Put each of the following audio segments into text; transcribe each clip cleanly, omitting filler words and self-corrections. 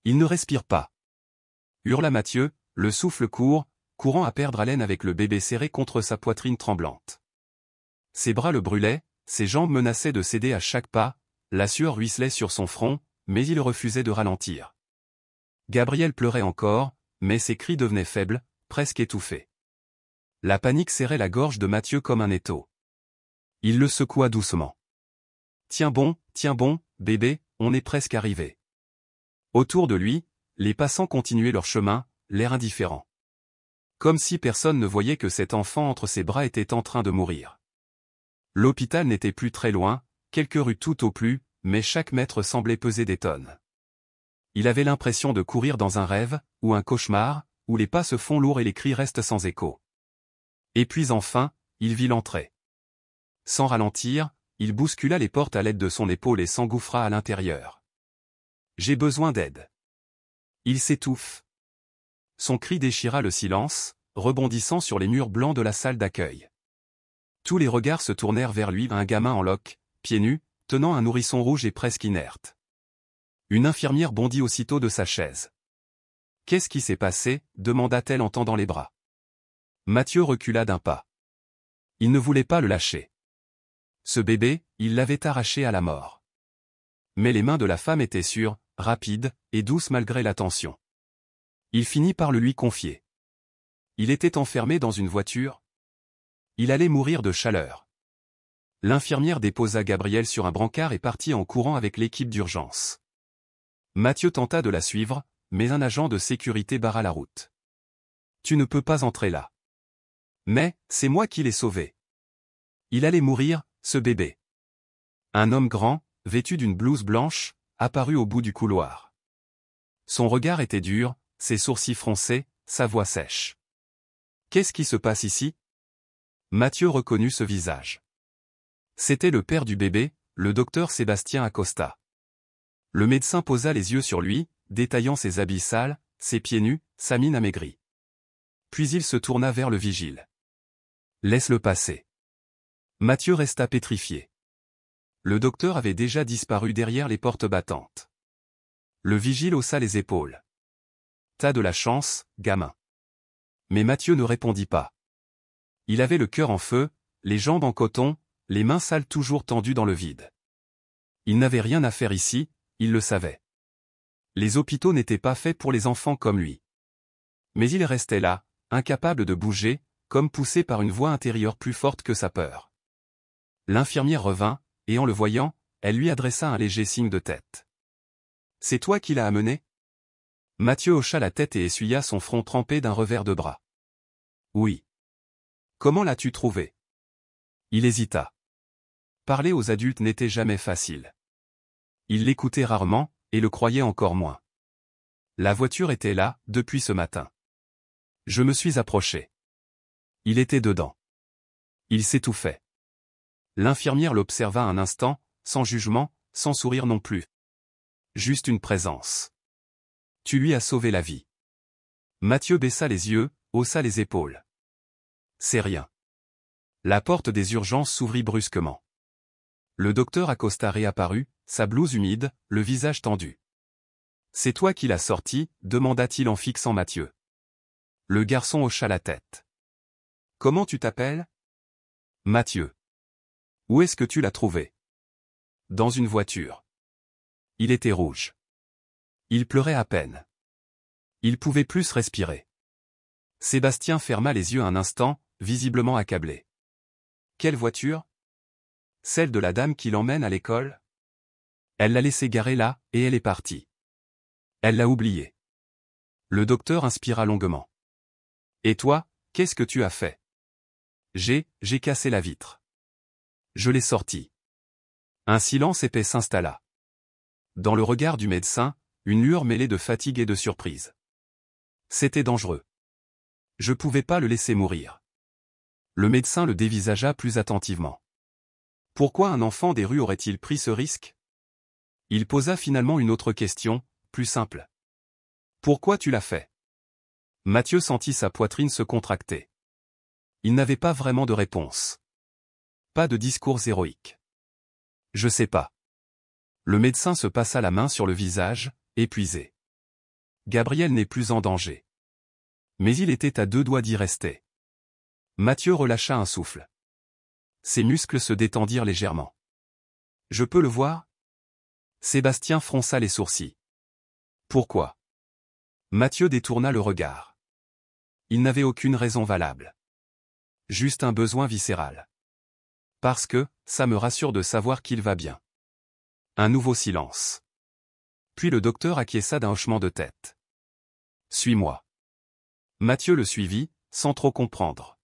Il ne respire pas. Hurla Mathieu, le souffle court, courant à perdre haleine avec le bébé serré contre sa poitrine tremblante. Ses bras le brûlaient, ses jambes menaçaient de céder à chaque pas, la sueur ruisselait sur son front, mais il refusait de ralentir. Gabriel pleurait encore, mais ses cris devenaient faibles, presque étouffés. La panique serrait la gorge de Mathieu comme un étau. Il le secoua doucement. Tiens bon, bébé, on est presque arrivé. Autour de lui, les passants continuaient leur chemin, l'air indifférent. Comme si personne ne voyait que cet enfant entre ses bras était en train de mourir. L'hôpital n'était plus très loin, quelques rues tout au plus, mais chaque mètre semblait peser des tonnes. Il avait l'impression de courir dans un rêve, ou un cauchemar, où les pas se font lourds et les cris restent sans écho. Et puis enfin, il vit l'entrée. Sans ralentir, il bouscula les portes à l'aide de son épaule et s'engouffra à l'intérieur. « J'ai besoin d'aide. » Il s'étouffe. Son cri déchira le silence, rebondissant sur les murs blancs de la salle d'accueil. Tous les regards se tournèrent vers lui, un gamin en loques, pieds nus, tenant un nourrisson rouge et presque inerte. Une infirmière bondit aussitôt de sa chaise. « Qu'est-ce qui s'est passé » demanda-t-elle en tendant les bras. Mathieu recula d'un pas. Il ne voulait pas le lâcher. Ce bébé, il l'avait arraché à la mort. Mais les mains de la femme étaient sûres, rapides, et douces malgré la tension. Il finit par le lui confier. Il était enfermé dans une voiture. Il allait mourir de chaleur. L'infirmière déposa Gabriel sur un brancard et partit en courant avec l'équipe d'urgence. Mathieu tenta de la suivre, mais un agent de sécurité barra la route. « Tu ne peux pas entrer là. »« Mais, c'est moi qui l'ai sauvé. » Il allait mourir, ce bébé. Un homme grand, vêtu d'une blouse blanche, apparut au bout du couloir. Son regard était dur, ses sourcils froncés, sa voix sèche. « Qu'est-ce qui se passe ici ?» Mathieu reconnut ce visage. C'était le père du bébé, le docteur Sébastien Acosta. Le médecin posa les yeux sur lui, détaillant ses habits sales, ses pieds nus, sa mine amaigrie. Puis il se tourna vers le vigile. « Laisse-le passer. » Mathieu resta pétrifié. Le docteur avait déjà disparu derrière les portes battantes. Le vigile haussa les épaules. « T'as de la chance, gamin. » Mais Mathieu ne répondit pas. Il avait le cœur en feu, les jambes en coton, les mains sales toujours tendues dans le vide. Il n'avait rien à faire ici, il le savait. Les hôpitaux n'étaient pas faits pour les enfants comme lui. Mais il restait là, incapable de bouger, comme poussé par une voix intérieure plus forte que sa peur. L'infirmière revint, et en le voyant, elle lui adressa un léger signe de tête. « C'est toi qui l'as amené ?» Mathieu hocha la tête et essuya son front trempé d'un revers de bras. « Oui. »« Comment l'as-tu trouvé ?» Il hésita. Parler aux adultes n'était jamais facile. Il l'écoutait rarement, et le croyait encore moins. La voiture était là, depuis ce matin. Je me suis approché. Il était dedans. Il s'étouffait. L'infirmière l'observa un instant, sans jugement, sans sourire non plus. Juste une présence. Tu lui as sauvé la vie. Mathieu baissa les yeux, haussa les épaules. C'est rien. La porte des urgences s'ouvrit brusquement. Le docteur Acosta réapparut, sa blouse humide, le visage tendu. « C'est toi qui l'as sorti ?» demanda-t-il en fixant Mathieu. Le garçon hocha la tête. « Comment tu t'appelles ?»« Mathieu. »« Où est-ce que tu l'as trouvé ?»« Dans une voiture. » Il était rouge. Il pleurait à peine. Il pouvait plus respirer. Sébastien ferma les yeux un instant, visiblement accablé. « Quelle voiture ?»« Celle de la dame qui l'emmène à l'école ?» Elle l'a laissée garer là, et elle est partie. Elle l'a oublié. Le docteur inspira longuement. « Et toi, qu'est-ce que tu as fait ?»« J'ai cassé la vitre. Je l'ai sortie. » Un silence épais s'installa. Dans le regard du médecin, une lueur mêlée de fatigue et de surprise. C'était dangereux. Je pouvais pas le laisser mourir. Le médecin le dévisagea plus attentivement. Pourquoi un enfant des rues aurait-il pris ce risque? Il posa finalement une autre question, plus simple. Pourquoi tu l'as fait? Mathieu sentit sa poitrine se contracter. Il n'avait pas vraiment de réponse. Pas de discours héroïque. Je sais pas. Le médecin se passa la main sur le visage, épuisé. Gabriel n'est plus en danger. Mais il était à 2 doigts d'y rester. Mathieu relâcha un souffle. Ses muscles se détendirent légèrement. Je peux le voir? Sébastien fronça les sourcils. Pourquoi? Mathieu détourna le regard. Il n'avait aucune raison valable. Juste un besoin viscéral. Parce que, ça me rassure de savoir qu'il va bien. Un nouveau silence. Puis le docteur acquiesça d'un hochement de tête. Suis-moi. Mathieu le suivit, sans trop comprendre.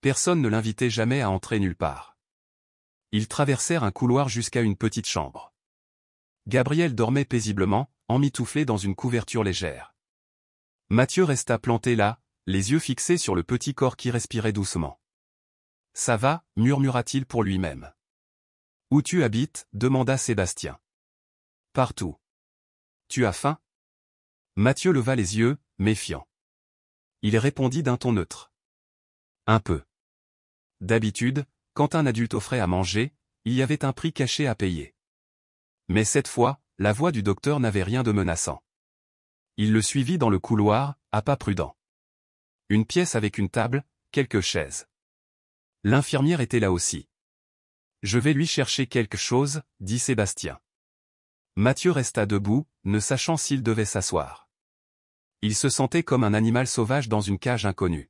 Personne ne l'invitait jamais à entrer nulle part. Ils traversèrent un couloir jusqu'à une petite chambre. Gabriel dormait paisiblement, emmitouflé dans une couverture légère. Mathieu resta planté là, les yeux fixés sur le petit corps qui respirait doucement. « Ça va » murmura-t-il pour lui-même. « Où tu habites » demanda Sébastien. « Partout. »« Tu as faim » Mathieu leva les yeux, méfiant. Il répondit d'un ton neutre. « Un peu. » D'habitude, quand un adulte offrait à manger, il y avait un prix caché à payer. Mais cette fois, la voix du docteur n'avait rien de menaçant. Il le suivit dans le couloir, à pas prudents. Une pièce avec une table, quelques chaises. L'infirmière était là aussi. « Je vais lui chercher quelque chose » dit Sébastien. Mathieu resta debout, ne sachant s'il devait s'asseoir. Il se sentait comme un animal sauvage dans une cage inconnue.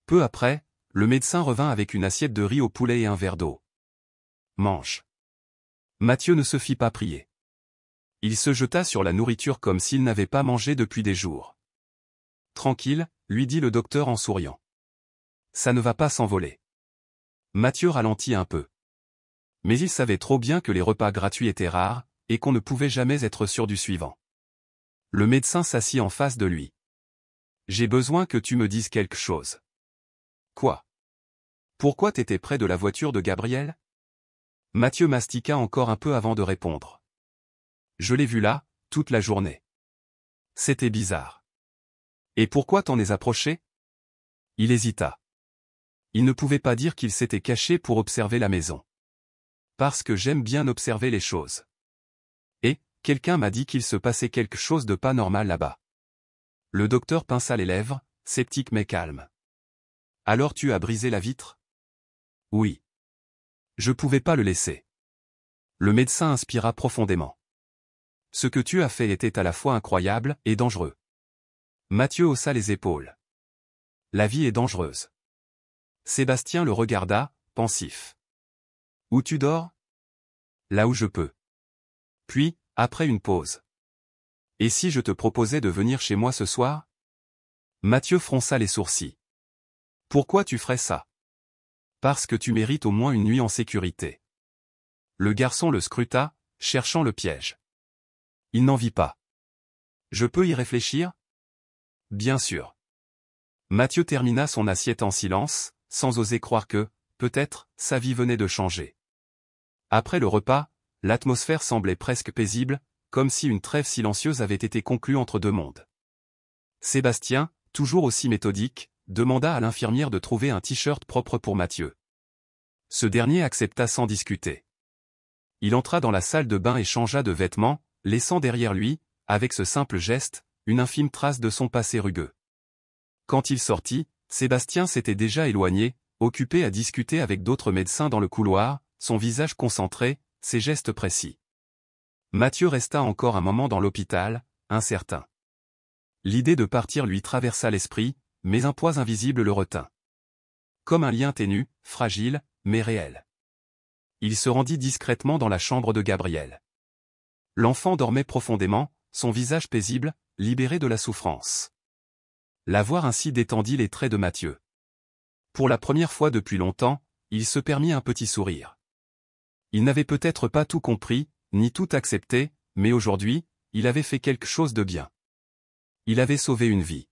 Peu après, le médecin revint avec une assiette de riz au poulet et un verre d'eau. « Mange. » Mathieu ne se fit pas prier. Il se jeta sur la nourriture comme s'il n'avait pas mangé depuis des jours. « Tranquille » lui dit le docteur en souriant. « Ça ne va pas s'envoler. » Mathieu ralentit un peu. Mais il savait trop bien que les repas gratuits étaient rares, et qu'on ne pouvait jamais être sûr du suivant. Le médecin s'assit en face de lui. « J'ai besoin que tu me dises quelque chose. »« Quoi? Pourquoi t'étais près de la voiture de Gabriel ?» Mathieu mastiqua encore un peu avant de répondre. « Je l'ai vu là, toute la journée. C'était bizarre. »« Et pourquoi t'en es approché ?» Il hésita. Il ne pouvait pas dire qu'il s'était caché pour observer la maison. « Parce que j'aime bien observer les choses. Et, quelqu'un m'a dit qu'il se passait quelque chose de pas normal là-bas. » Le docteur pinça les lèvres, sceptique mais calme. « Alors tu as brisé la vitre ?» Oui. Je pouvais pas le laisser. Le médecin inspira profondément. Ce que tu as fait était à la fois incroyable et dangereux. Mathieu haussa les épaules. La vie est dangereuse. Sébastien le regarda, pensif. Où tu dors? Là où je peux. Puis, après une pause. Et si je te proposais de venir chez moi ce soir? Mathieu fronça les sourcils. Pourquoi tu ferais ça? Parce que tu mérites au moins une nuit en sécurité. Le garçon le scruta, cherchant le piège. Il n'en vit pas. Je peux y réfléchir? Bien sûr. Mathieu termina son assiette en silence, sans oser croire que, peut-être, sa vie venait de changer. Après le repas, l'atmosphère semblait presque paisible, comme si une trêve silencieuse avait été conclue entre deux mondes. Sébastien, toujours aussi méthodique, demanda à l'infirmière de trouver un t-shirt propre pour Mathieu. Ce dernier accepta sans discuter. Il entra dans la salle de bain et changea de vêtements, laissant derrière lui, avec ce simple geste, une infime trace de son passé rugueux. Quand il sortit, Sébastien s'était déjà éloigné, occupé à discuter avec d'autres médecins dans le couloir, son visage concentré, ses gestes précis. Mathieu resta encore un moment dans l'hôpital, incertain. L'idée de partir lui traversa l'esprit, mais un poids invisible le retint. Comme un lien ténu, fragile, mais réel. Il se rendit discrètement dans la chambre de Gabriel. L'enfant dormait profondément, son visage paisible, libéré de la souffrance. La voir ainsi détendit les traits de Mathieu. Pour la première fois depuis longtemps, il se permit un petit sourire. Il n'avait peut-être pas tout compris, ni tout accepté, mais aujourd'hui, il avait fait quelque chose de bien. Il avait sauvé une vie.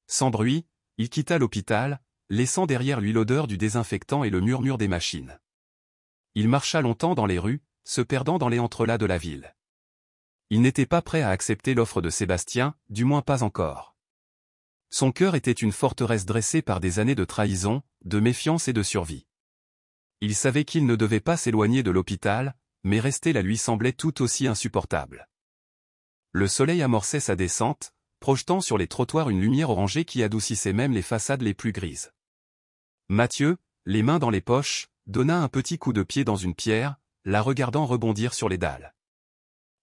Sans bruit, il quitta l'hôpital, laissant derrière lui l'odeur du désinfectant et le murmure des machines. Il marcha longtemps dans les rues, se perdant dans les entrelacs de la ville. Il n'était pas prêt à accepter l'offre de Sébastien, du moins pas encore. Son cœur était une forteresse dressée par des années de trahison, de méfiance et de survie. Il savait qu'il ne devait pas s'éloigner de l'hôpital, mais rester là lui semblait tout aussi insupportable. Le soleil amorçait sa descente, projetant sur les trottoirs une lumière orangée qui adoucissait même les façades les plus grises. Mathieu, les mains dans les poches, donna un petit coup de pied dans une pierre, la regardant rebondir sur les dalles.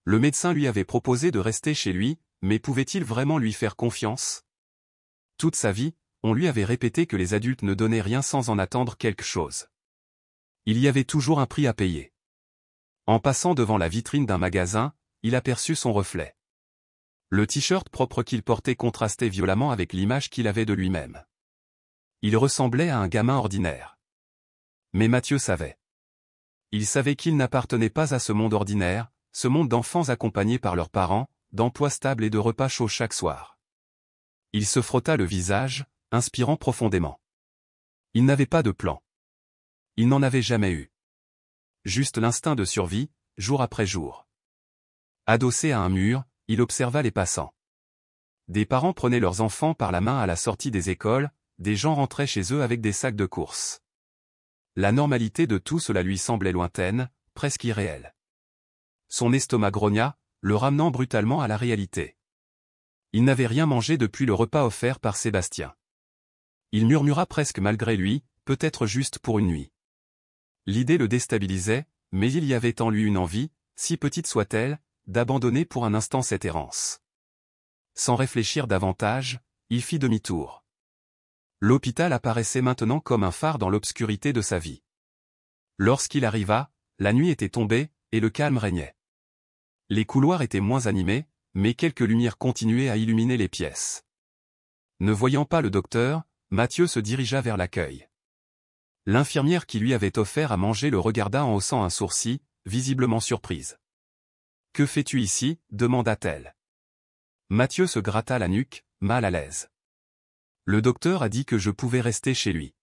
Le médecin lui avait proposé de rester chez lui, mais pouvait-il vraiment lui faire confiance? Toute sa vie, on lui avait répété que les adultes ne donnaient rien sans en attendre quelque chose. Il y avait toujours un prix à payer. En passant devant la vitrine d'un magasin, il aperçut son reflet. Le t-shirt propre qu'il portait contrastait violemment avec l'image qu'il avait de lui-même. Il ressemblait à un gamin ordinaire. Mais Mathieu savait. Il savait qu'il n'appartenait pas à ce monde ordinaire, ce monde d'enfants accompagnés par leurs parents, d'emplois stables et de repas chauds chaque soir. Il se frotta le visage, inspirant profondément. Il n'avait pas de plan. Il n'en avait jamais eu. Juste l'instinct de survie, jour après jour. Adossé à un mur, il observa les passants. Des parents prenaient leurs enfants par la main à la sortie des écoles, des gens rentraient chez eux avec des sacs de courses. La normalité de tout cela lui semblait lointaine, presque irréelle. Son estomac grogna, le ramenant brutalement à la réalité. Il n'avait rien mangé depuis le repas offert par Sébastien. Il murmura presque malgré lui, peut-être juste pour une nuit. L'idée le déstabilisait, mais il y avait en lui une envie, si petite soit-elle, d'abandonner pour un instant cette errance. Sans réfléchir davantage, il fit demi-tour. L'hôpital apparaissait maintenant comme un phare dans l'obscurité de sa vie. Lorsqu'il arriva, la nuit était tombée, et le calme régnait. Les couloirs étaient moins animés, mais quelques lumières continuaient à illuminer les pièces. Ne voyant pas le docteur, Mathieu se dirigea vers l'accueil. L'infirmière qui lui avait offert à manger le regarda en haussant un sourcil, visiblement surprise. « Que fais-tu ici » demanda-t-elle. Mathieu se gratta la nuque, mal à l'aise. Le docteur a dit que je pouvais rester chez lui.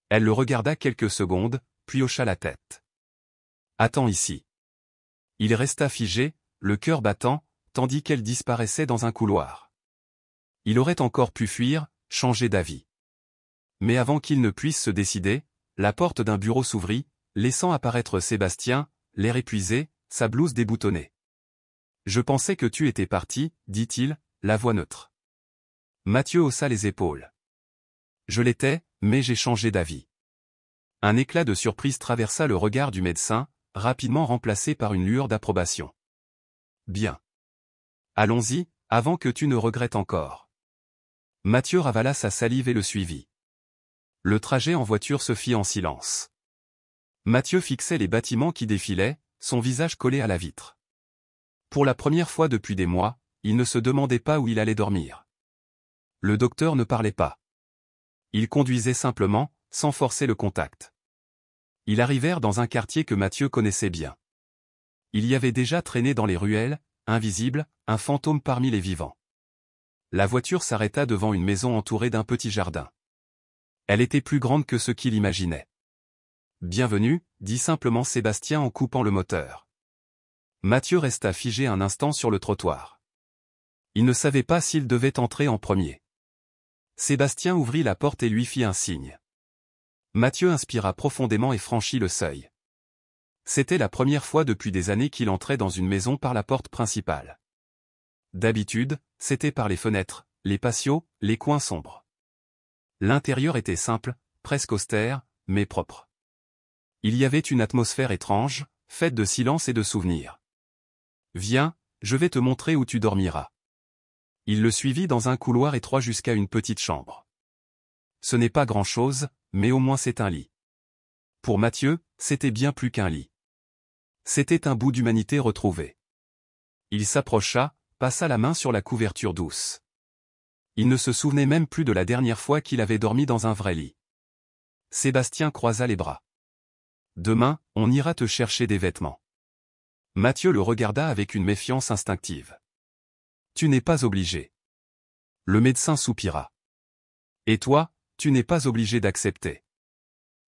Elle le regarda quelques secondes, puis hocha la tête. « Attends ici. » Il resta figé, le cœur battant, tandis qu'elle disparaissait dans un couloir. Il aurait encore pu fuir, changer d'avis. Mais avant qu'il ne puisse se décider, la porte d'un bureau s'ouvrit, laissant apparaître Sébastien, l'air épuisé, sa blouse déboutonnée. « Je pensais que tu étais parti, dit-il, la voix neutre. Mathieu haussa les épaules. « Je l'étais, mais j'ai changé d'avis. » Un éclat de surprise traversa le regard du médecin, rapidement remplacé par une lueur d'approbation. « Bien. Allons-y, avant que tu ne regrettes encore. » Mathieu ravala sa salive et le suivit. Le trajet en voiture se fit en silence. Mathieu fixait les bâtiments qui défilaient, son visage collé à la vitre. Pour la première fois depuis des mois, il ne se demandait pas où il allait dormir. Le docteur ne parlait pas. Il conduisait simplement, sans forcer le contact. Ils arrivèrent dans un quartier que Mathieu connaissait bien. Il y avait déjà traîné dans les ruelles, invisible, un fantôme parmi les vivants. La voiture s'arrêta devant une maison entourée d'un petit jardin. Elle était plus grande que ce qu'il imaginait. « Bienvenue » dit simplement Sébastien en coupant le moteur. Mathieu resta figé un instant sur le trottoir. Il ne savait pas s'il devait entrer en premier. Sébastien ouvrit la porte et lui fit un signe. Mathieu inspira profondément et franchit le seuil. C'était la première fois depuis des années qu'il entrait dans une maison par la porte principale. D'habitude, c'était par les fenêtres, les patios, les coins sombres. L'intérieur était simple, presque austère, mais propre. Il y avait une atmosphère étrange, faite de silence et de souvenirs. « Viens, je vais te montrer où tu dormiras. » Il le suivit dans un couloir étroit jusqu'à une petite chambre. Ce n'est pas grand-chose, mais au moins c'est un lit. Pour Mathieu, c'était bien plus qu'un lit. C'était un bout d'humanité retrouvé. Il s'approcha, passa la main sur la couverture douce. Il ne se souvenait même plus de la dernière fois qu'il avait dormi dans un vrai lit. Sébastien croisa les bras. « Demain, on ira te chercher des vêtements. » Mathieu le regarda avec une méfiance instinctive. « Tu n'es pas obligé. » Le médecin soupira. « Et toi, tu n'es pas obligé d'accepter. »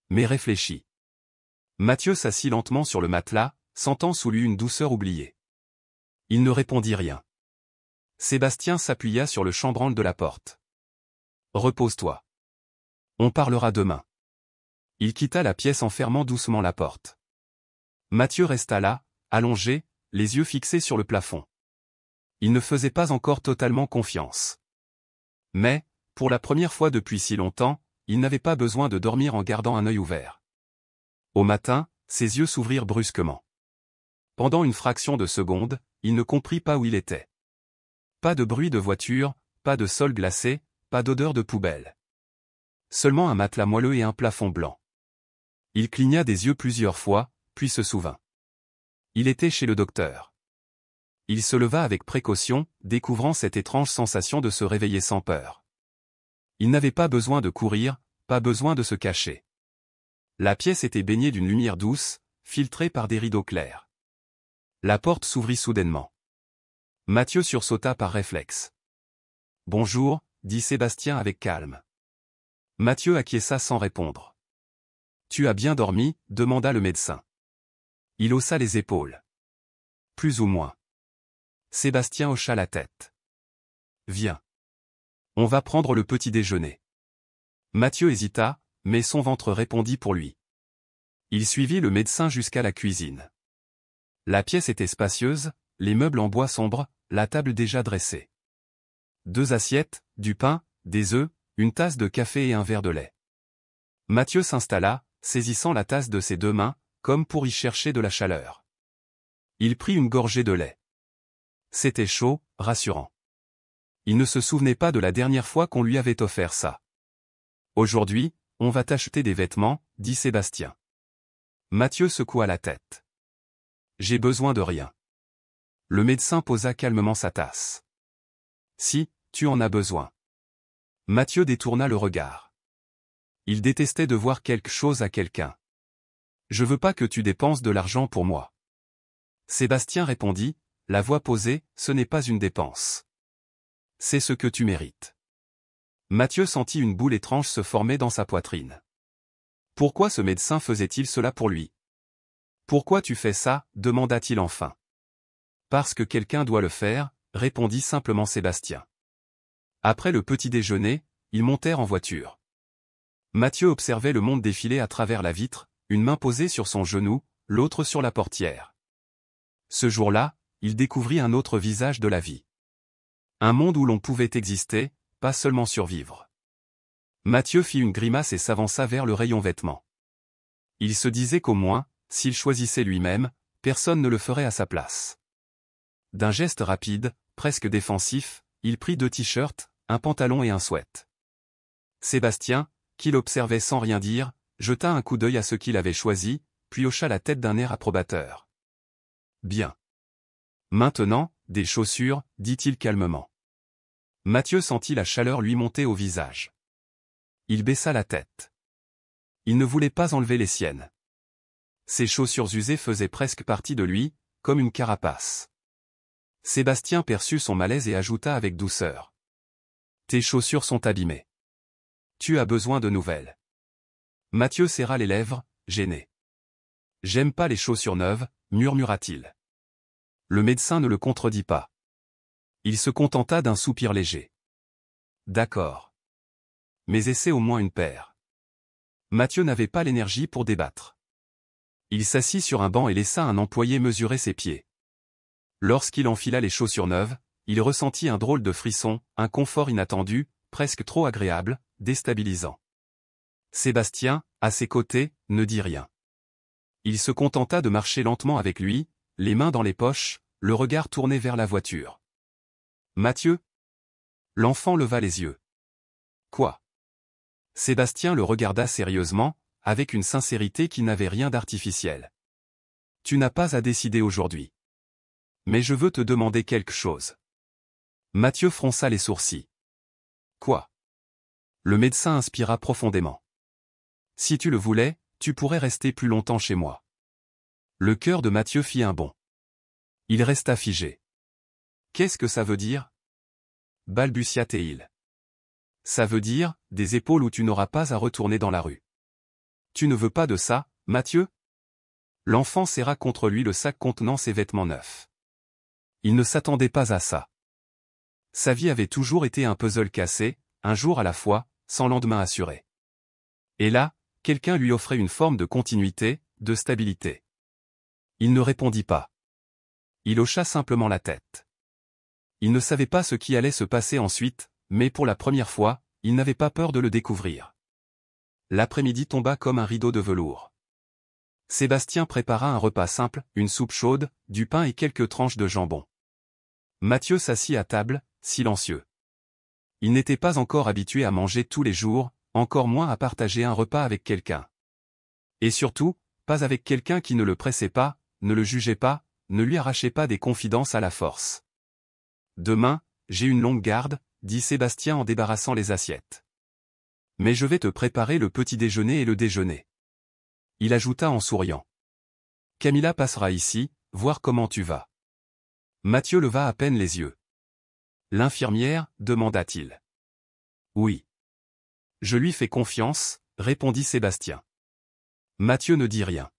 Mais réfléchis. Mathieu s'assit lentement sur le matelas, sentant sous lui une douceur oubliée. Il ne répondit rien. Sébastien s'appuya sur le chambranle de la porte. « Repose-toi. On parlera demain. » Il quitta la pièce en fermant doucement la porte. Mathieu resta là, allongé, les yeux fixés sur le plafond. Il ne faisait pas encore totalement confiance. Mais, pour la première fois depuis si longtemps, il n'avait pas besoin de dormir en gardant un œil ouvert. Au matin, ses yeux s'ouvrirent brusquement. Pendant une fraction de seconde, il ne comprit pas où il était. Pas de bruit de voiture, pas de sol glacé, pas d'odeur de poubelle. Seulement un matelas moelleux et un plafond blanc. Il cligna des yeux plusieurs fois, puis se souvint. Il était chez le docteur. Il se leva avec précaution, découvrant cette étrange sensation de se réveiller sans peur. Il n'avait pas besoin de courir, pas besoin de se cacher. La pièce était baignée d'une lumière douce, filtrée par des rideaux clairs. La porte s'ouvrit soudainement. Mathieu sursauta par réflexe. « Bonjour », dit Sébastien avec calme. Mathieu acquiesça sans répondre. « Tu as bien dormi ?» demanda le médecin. Il haussa les épaules. « Plus ou moins. » Sébastien hocha la tête. « Viens. On va prendre le petit déjeuner. » Mathieu hésita, mais son ventre répondit pour lui. Il suivit le médecin jusqu'à la cuisine. La pièce était spacieuse, les meubles en bois sombre, la table déjà dressée. 2 assiettes, du pain, des œufs, une tasse de café et un verre de lait. Mathieu s'installa, saisissant la tasse de ses 2 mains, comme pour y chercher de la chaleur. Il prit une gorgée de lait. C'était chaud, rassurant. Il ne se souvenait pas de la dernière fois qu'on lui avait offert ça. « Aujourd'hui, on va t'acheter des vêtements », dit Sébastien. Mathieu secoua la tête. « J'ai besoin de rien. » Le médecin posa calmement sa tasse. « Si, tu en as besoin. » Mathieu détourna le regard. Il détestait de voir quelque chose à quelqu'un. « Je veux pas que tu dépenses de l'argent pour moi. » Sébastien répondit, la voix posée, « Ce n'est pas une dépense. C'est ce que tu mérites. » Mathieu sentit une boule étrange se former dans sa poitrine. Pourquoi ce médecin faisait-il cela pour lui? « Pourquoi tu fais ça ?» demanda-t-il enfin. « Parce que quelqu'un doit le faire », répondit simplement Sébastien. Après le petit déjeuner, ils montèrent en voiture. Mathieu observait le monde défiler à travers la vitre, une main posée sur son genou, l'autre sur la portière. Ce jour-là, il découvrit un autre visage de la vie. Un monde où l'on pouvait exister, pas seulement survivre. Mathieu fit une grimace et s'avança vers le rayon vêtements. Il se disait qu'au moins, s'il choisissait lui-même, personne ne le ferait à sa place. D'un geste rapide, presque défensif, il prit 2 t-shirts, un pantalon et un sweat. Sébastien, qui l'observait sans rien dire, jeta un coup d'œil à ce qu'il avait choisi, puis hocha la tête d'un air approbateur. « Bien. Maintenant, des chaussures, dit-il calmement. Mathieu sentit la chaleur lui monter au visage. Il baissa la tête. Il ne voulait pas enlever les siennes. Ses chaussures usées faisaient presque partie de lui, comme une carapace. Sébastien perçut son malaise et ajouta avec douceur. « Tes chaussures sont abîmées. Tu as besoin de nouvelles. » Mathieu serra les lèvres, gêné. « J'aime pas les chaussures neuves, » murmura-t-il. Le médecin ne le contredit pas. Il se contenta d'un soupir léger. « D'accord. Mais essaie au moins une paire. » Mathieu n'avait pas l'énergie pour débattre. Il s'assit sur un banc et laissa un employé mesurer ses pieds. Lorsqu'il enfila les chaussures neuves, il ressentit un drôle de frisson, un confort inattendu, presque trop agréable, déstabilisant. Sébastien, à ses côtés, ne dit rien. Il se contenta de marcher lentement avec lui, les mains dans les poches, le regard tourné vers la voiture. « Mathieu ?» L'enfant leva les yeux. « Quoi ?» Sébastien le regarda sérieusement, avec une sincérité qui n'avait rien d'artificiel. « Tu n'as pas à décider aujourd'hui. Mais je veux te demander quelque chose. » Mathieu fronça les sourcils. « Quoi ?» Le médecin inspira profondément. « Si tu le voulais, tu pourrais rester plus longtemps chez moi. » Le cœur de Mathieu fit un bond. Il resta figé. « Qu'est-ce que ça veut dire ?» balbutia-t-il. « Ça veut dire, des épaules où tu n'auras pas à retourner dans la rue. » « Tu ne veux pas de ça, Mathieu ?» L'enfant serra contre lui le sac contenant ses vêtements neufs. Il ne s'attendait pas à ça. Sa vie avait toujours été un puzzle cassé, un jour à la fois, sans lendemain assuré. Et là, quelqu'un lui offrait une forme de continuité, de stabilité. Il ne répondit pas. Il hocha simplement la tête. Il ne savait pas ce qui allait se passer ensuite, mais pour la première fois, il n'avait pas peur de le découvrir. L'après-midi tomba comme un rideau de velours. Sébastien prépara un repas simple, une soupe chaude, du pain et quelques tranches de jambon. Mathieu s'assit à table, silencieux. Il n'était pas encore habitué à manger tous les jours, encore moins à partager un repas avec quelqu'un. Et surtout, pas avec quelqu'un qui ne le pressait pas, ne le jugeait pas, ne lui arrachait pas des confidences à la force. Demain, j'ai une longue garde, dit Sébastien en débarrassant les assiettes. Mais je vais te préparer le petit déjeuner et le déjeuner. Il ajouta en souriant. Camilla passera ici, voir comment tu vas. Mathieu leva à peine les yeux. L'infirmière, demanda-t-il. Oui. Je lui fais confiance, répondit Sébastien. Mathieu ne dit rien.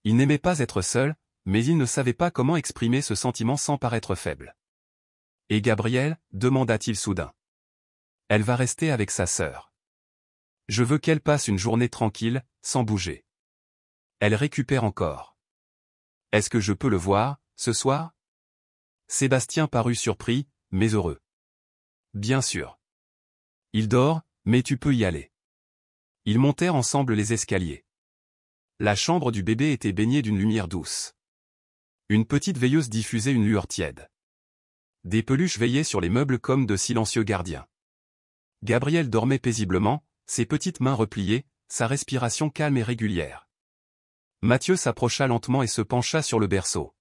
Il n'aimait pas être seul, mais il ne savait pas comment exprimer ce sentiment sans paraître faible. Et Gabrielle, demanda-t-il soudain. Elle va rester avec sa sœur. Je veux qu'elle passe une journée tranquille, sans bouger. Elle récupère encore. Est-ce que je peux le voir, ce soir? Sébastien parut surpris, mais heureux. Bien sûr. Il dort, mais tu peux y aller. Ils montèrent ensemble les escaliers. La chambre du bébé était baignée d'une lumière douce. Une petite veilleuse diffusait une lueur tiède. Des peluches veillaient sur les meubles comme de silencieux gardiens. Gabrielle dormait paisiblement, ses petites mains repliées, sa respiration calme et régulière. Mathieu s'approcha lentement et se pencha sur le berceau.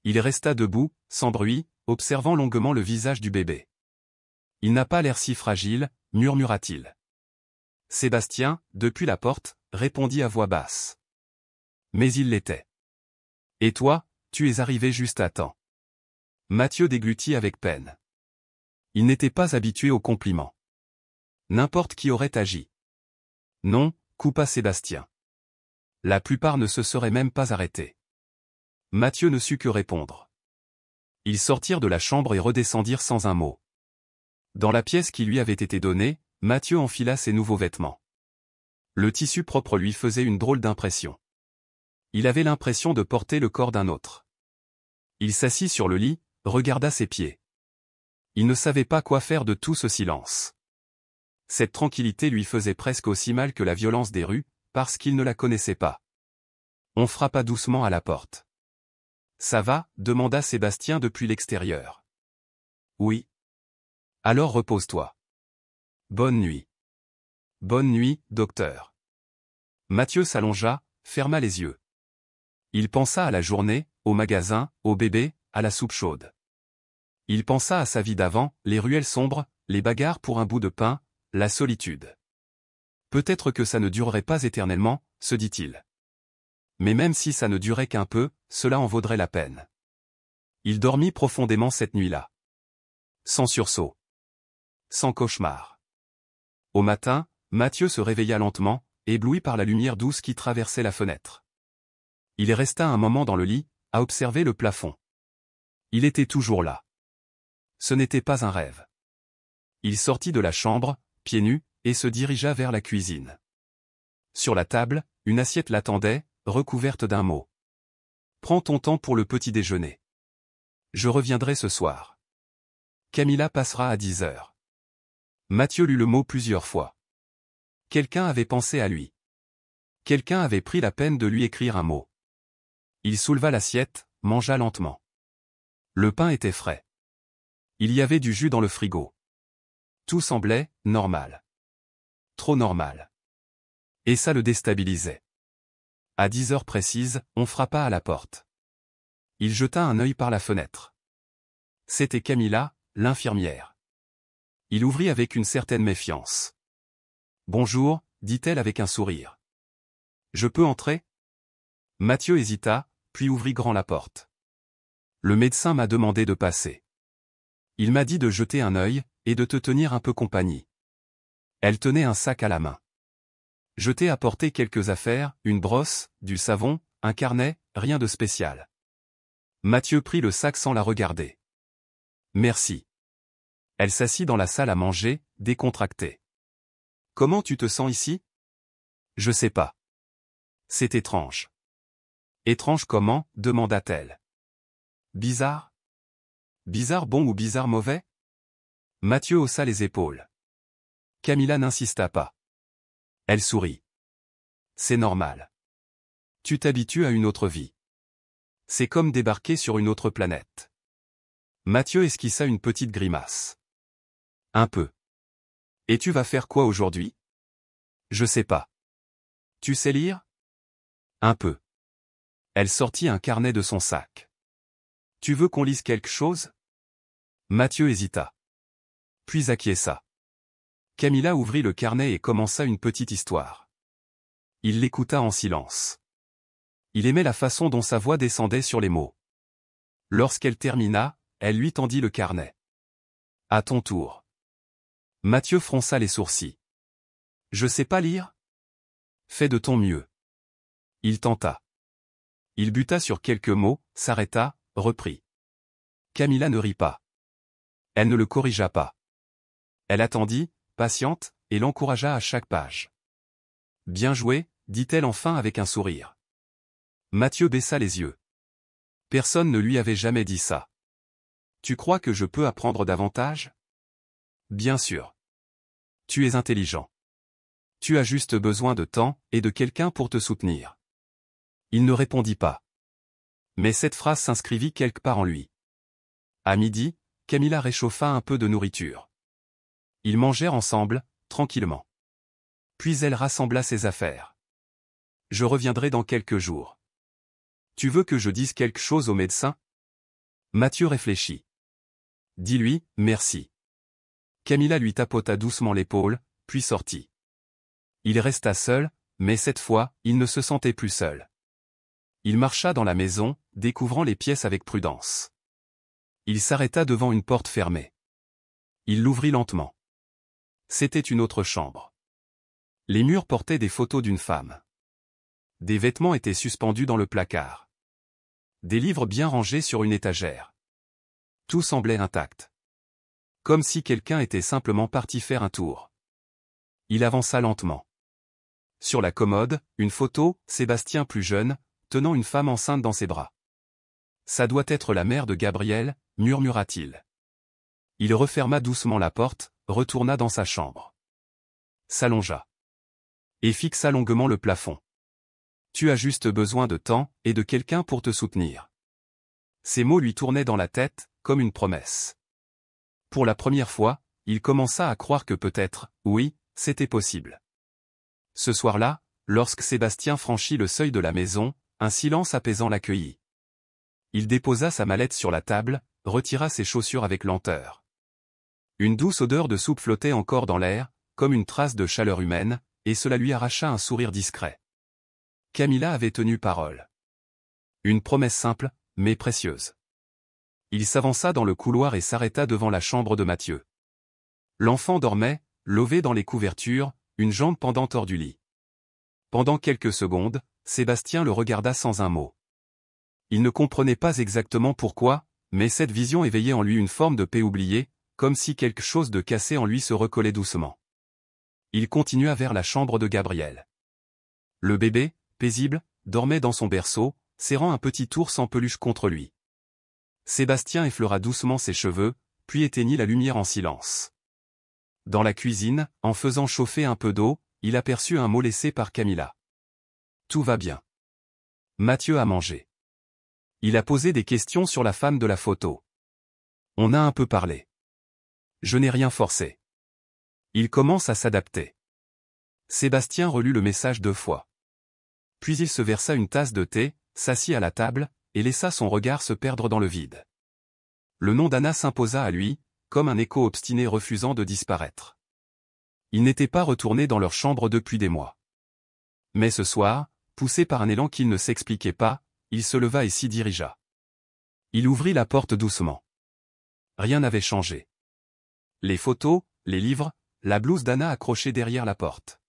Il resta debout, sans bruit, observant longuement le visage du bébé. Il n'a pas l'air si fragile, murmura-t-il. Sébastien, depuis la porte, répondit à voix basse. Mais il l'était. Et toi, tu es arrivé juste à temps. Mathieu déglutit avec peine. Il n'était pas habitué aux compliments. N'importe qui aurait agi. Non, coupa Sébastien. La plupart ne se seraient même pas arrêtés. Mathieu ne sut que répondre. Ils sortirent de la chambre et redescendirent sans un mot. Dans la pièce qui lui avait été donnée, Mathieu enfila ses nouveaux vêtements. Le tissu propre lui faisait une drôle d'impression. Il avait l'impression de porter le corps d'un autre. Il s'assit sur le lit, regarda ses pieds. Il ne savait pas quoi faire de tout ce silence. Cette tranquillité lui faisait presque aussi mal que la violence des rues, parce qu'il ne la connaissait pas. On frappa doucement à la porte. « Ça va ?» demanda Sébastien depuis l'extérieur. « Oui. »« Alors repose-toi. »« Bonne nuit. »« Bonne nuit, docteur. » Mathieu s'allongea, ferma les yeux. Il pensa à la journée, au magasin, au bébé, à la soupe chaude. Il pensa à sa vie d'avant, les ruelles sombres, les bagarres pour un bout de pain, la solitude. Peut-être que ça ne durerait pas éternellement, se dit-il. Mais même si ça ne durait qu'un peu, cela en vaudrait la peine. Il dormit profondément cette nuit-là. Sans sursaut. Sans cauchemar. Au matin, Mathieu se réveilla lentement, ébloui par la lumière douce qui traversait la fenêtre. Il resta un moment dans le lit, à observer le plafond. Il était toujours là. Ce n'était pas un rêve. Il sortit de la chambre, pieds nus, et se dirigea vers la cuisine. Sur la table, une assiette l'attendait, recouverte d'un mot. « Prends ton temps pour le petit déjeuner. Je reviendrai ce soir. Camilla passera à 10 heures. » Mathieu lut le mot plusieurs fois. Quelqu'un avait pensé à lui. Quelqu'un avait pris la peine de lui écrire un mot. Il souleva l'assiette, mangea lentement. Le pain était frais. Il y avait du jus dans le frigo. Tout semblait normal. Trop normal. Et ça le déstabilisait. À 10 heures précises, on frappa à la porte. Il jeta un œil par la fenêtre. C'était Camilla, l'infirmière. Il ouvrit avec une certaine méfiance. « Bonjour », dit-elle avec un sourire. « Je peux entrer ?» Mathieu hésita, puis ouvrit grand la porte. « Le médecin m'a demandé de passer. Il m'a dit de jeter un œil, et de te tenir un peu compagnie. » Elle tenait un sac à la main. Je t'ai apporté quelques affaires, une brosse, du savon, un carnet, rien de spécial. Mathieu prit le sac sans la regarder. Merci. Elle s'assit dans la salle à manger, décontractée. Comment tu te sens ici? Je sais pas. C'est étrange. Étrange comment? Demanda-t-elle. Bizarre? Bizarre bon ou bizarre mauvais? Mathieu haussa les épaules. Camilla n'insista pas. Elle sourit. C'est normal. Tu t'habitues à une autre vie. C'est comme débarquer sur une autre planète. Mathieu esquissa une petite grimace. Un peu. Et tu vas faire quoi aujourd'hui? Je sais pas. Tu sais lire? Un peu. Elle sortit un carnet de son sac. Tu veux qu'on lise quelque chose? Mathieu hésita. Puis acquiesça. Camilla ouvrit le carnet et commença une petite histoire. Il l'écouta en silence. Il aimait la façon dont sa voix descendait sur les mots. Lorsqu'elle termina, elle lui tendit le carnet. À ton tour. Mathieu fronça les sourcils. Je sais pas lire? Fais de ton mieux. Il tenta. Il buta sur quelques mots, s'arrêta, reprit. Camilla ne rit pas. Elle ne le corrigea pas. Elle attendit, patiente, et l'encouragea à chaque page. Bien joué, dit-elle enfin avec un sourire. Mathieu baissa les yeux. Personne ne lui avait jamais dit ça. Tu crois que je peux apprendre davantage? Bien sûr. Tu es intelligent. Tu as juste besoin de temps et de quelqu'un pour te soutenir. Il ne répondit pas. Mais cette phrase s'inscrivit quelque part en lui. À midi, Camilla réchauffa un peu de nourriture. Ils mangèrent ensemble, tranquillement. Puis elle rassembla ses affaires. Je reviendrai dans quelques jours. Tu veux que je dise quelque chose au médecin? Mathieu réfléchit. Dis-lui, merci. Camilla lui tapota doucement l'épaule, puis sortit. Il resta seul, mais cette fois, il ne se sentait plus seul. Il marcha dans la maison, découvrant les pièces avec prudence. Il s'arrêta devant une porte fermée. Il l'ouvrit lentement. C'était une autre chambre. Les murs portaient des photos d'une femme. Des vêtements étaient suspendus dans le placard. Des livres bien rangés sur une étagère. Tout semblait intact. Comme si quelqu'un était simplement parti faire un tour. Il avança lentement. Sur la commode, une photo, Sébastien plus jeune, tenant une femme enceinte dans ses bras. Ça doit être la mère de Gabriel, murmura-t-il. Il referma doucement la porte, retourna dans sa chambre. S'allongea. Et fixa longuement le plafond. Tu as juste besoin de temps et de quelqu'un pour te soutenir. Ces mots lui tournaient dans la tête, comme une promesse. Pour la première fois, il commença à croire que peut-être, oui, c'était possible. Ce soir-là, lorsque Sébastien franchit le seuil de la maison, un silence apaisant l'accueillit. Il déposa sa mallette sur la table, retira ses chaussures avec lenteur. Une douce odeur de soupe flottait encore dans l'air, comme une trace de chaleur humaine, et cela lui arracha un sourire discret. Camilla avait tenu parole. Une promesse simple, mais précieuse. Il s'avança dans le couloir et s'arrêta devant la chambre de Mathieu. L'enfant dormait, lové dans les couvertures, une jambe pendant hors du lit. Pendant quelques secondes, Sébastien le regarda sans un mot. Il ne comprenait pas exactement pourquoi, mais cette vision éveillait en lui une forme de paix oubliée, comme si quelque chose de cassé en lui se recollait doucement. Il continua vers la chambre de Gabriel. Le bébé, paisible, dormait dans son berceau, serrant un petit ours en peluche contre lui. Sébastien effleura doucement ses cheveux, puis éteignit la lumière en silence. Dans la cuisine, en faisant chauffer un peu d'eau, il aperçut un mot laissé par Camilla. Tout va bien. Mathieu a mangé. Il a posé des questions sur la femme de la photo. On a un peu parlé. Je n'ai rien forcé. Il commence à s'adapter. Sébastien relut le message 2 fois. Puis il se versa une tasse de thé, s'assit à la table, et laissa son regard se perdre dans le vide. Le nom d'Anna s'imposa à lui, comme un écho obstiné refusant de disparaître. Ils n'étaient pas retournés dans leur chambre depuis des mois. Mais ce soir, poussé par un élan qu'il ne s'expliquait pas, il se leva et s'y dirigea. Il ouvrit la porte doucement. Rien n'avait changé. Les photos, les livres, la blouse d'Anna accrochée derrière la porte.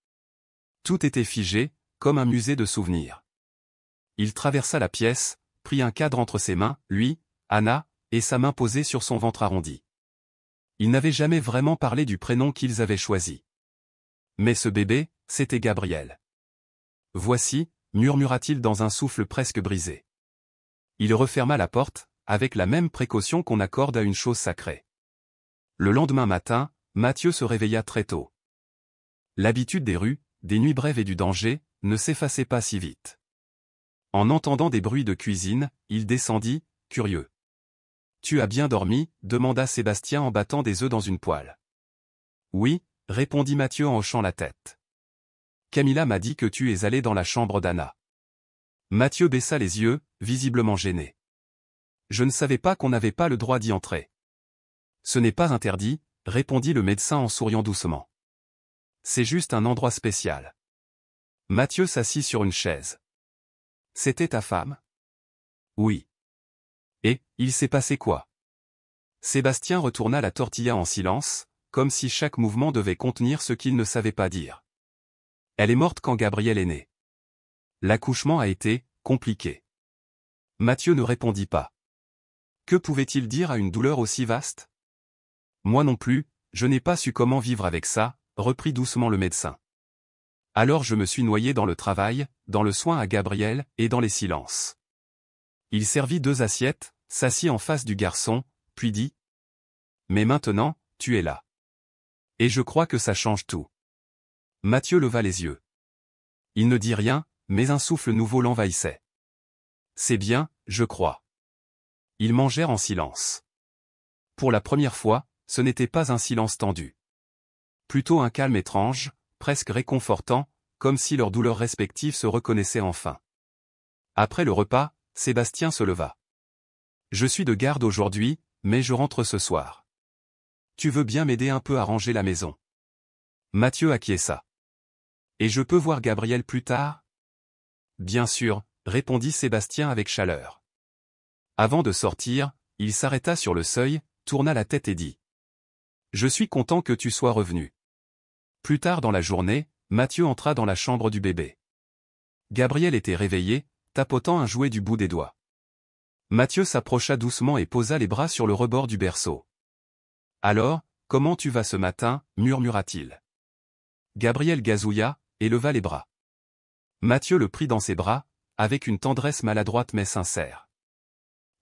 Tout était figé, comme un musée de souvenirs. Il traversa la pièce, prit un cadre entre ses mains, lui, Anna, et sa main posée sur son ventre arrondi. Il n'avait jamais vraiment parlé du prénom qu'ils avaient choisi. Mais ce bébé, c'était Gabriel. Voici, murmura-t-il dans un souffle presque brisé. Il referma la porte, avec la même précaution qu'on accorde à une chose sacrée. Le lendemain matin, Mathieu se réveilla très tôt. L'habitude des rues, des nuits brèves et du danger, ne s'effaçait pas si vite. En entendant des bruits de cuisine, il descendit, curieux. « Tu as bien dormi ?» demanda Sébastien en battant des œufs dans une poêle. « Oui », répondit Mathieu en hochant la tête. « Camilla m'a dit que tu es allé dans la chambre d'Anna. » Mathieu baissa les yeux, visiblement gêné. « Je ne savais pas qu'on n'avait pas le droit d'y entrer. »« Ce n'est pas interdit », répondit le médecin en souriant doucement. « C'est juste un endroit spécial. » Mathieu s'assit sur une chaise. « C'était ta femme ? » « Oui. »« Et, il s'est passé quoi ?» Sébastien retourna la tortilla en silence, comme si chaque mouvement devait contenir ce qu'il ne savait pas dire. « Elle est morte quand Gabriel est né. L'accouchement a été compliqué. » Mathieu ne répondit pas. Que pouvait-il dire à une douleur aussi vaste? « Moi non plus, je n'ai pas su comment vivre avec ça, » reprit doucement le médecin. « Alors je me suis noyé dans le travail, dans le soin à Gabriel, et dans les silences. » Il servit 2 assiettes, s'assit en face du garçon, puis dit « Mais maintenant, tu es là. Et je crois que ça change tout. » Mathieu leva les yeux. Il ne dit rien, mais un souffle nouveau l'envahissait. « C'est bien, je crois. » Ils mangèrent en silence. Pour la première fois, ce n'était pas un silence tendu. Plutôt un calme étrange, presque réconfortant, comme si leurs douleurs respectives se reconnaissaient enfin. Après le repas, Sébastien se leva. « Je suis de garde aujourd'hui, mais je rentre ce soir. Tu veux bien m'aider un peu à ranger la maison ?» Mathieu acquiesça. « Et je peux voir Gabriel plus tard ?» « Bien sûr, » répondit Sébastien avec chaleur. Avant de sortir, il s'arrêta sur le seuil, tourna la tête et dit « Je suis content que tu sois revenu. » Plus tard dans la journée, Mathieu entra dans la chambre du bébé. Gabriel était réveillé, tapotant un jouet du bout des doigts. Mathieu s'approcha doucement et posa les bras sur le rebord du berceau. « Alors, comment tu vas ce matin » murmura-t-il. Gabriel gazouilla, et leva les bras. Mathieu le prit dans ses bras, avec une tendresse maladroite mais sincère.